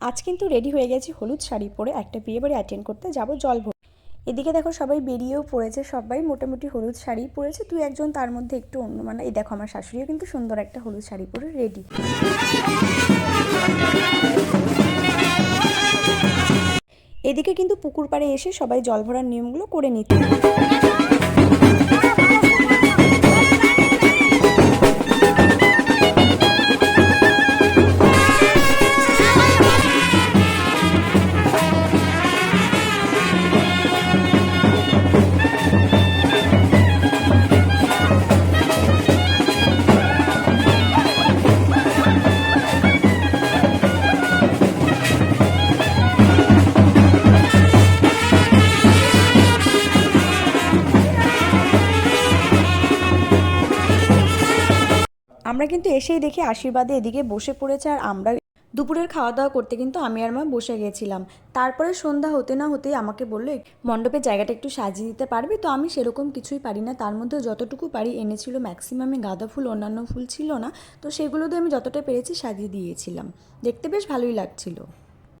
আজ কিন্তু রেডি হয়ে গেছি হলুদ শাড়ি পরে একটা বিয়ে বাড়ি অ্যাটেন্ড করতে যাব জল ভরে। এদিকে দেখো সবাই বেরিয়েও পড়েছে, সবাই মোটামুটি হলুদ শাড়ি পরেছে, তুই একজন তার মধ্যে একটু অন্য মানে। এই দেখো আমার শাশুড়িও কিন্তু সুন্দর একটা হলুদ শাড়ি পরে রেডি। এদিকে কিন্তু পুকুর পাড়ে এসে সবাই জল ভরার নিয়মগুলো করে নিতে। আমরা কিন্তু এসেই দেখি আশীর্বাদে এদিকে বসে পড়েছে, আর আমরা দুপুরের খাওয়া দাওয়া করতে কিন্তু আমি আর মা বসে গেছিলাম। তারপরে সন্ধ্যা হতে না হতেই আমাকে বললো মণ্ডপের জায়গাটা একটু সাজিয়ে দিতে পারবি? তো আমি সেরকম কিছুই পারি না, তার মধ্যে যতটুকু পারি এনেছিল ম্যাক্সিমামে গাঁদা ফুল, অন্যান্য ফুল ছিল না, তো সেগুলো দিয়ে আমি যতটা পেরেছি সাজিয়ে দিয়েছিলাম। দেখতে বেশ ভালোই লাগছিল।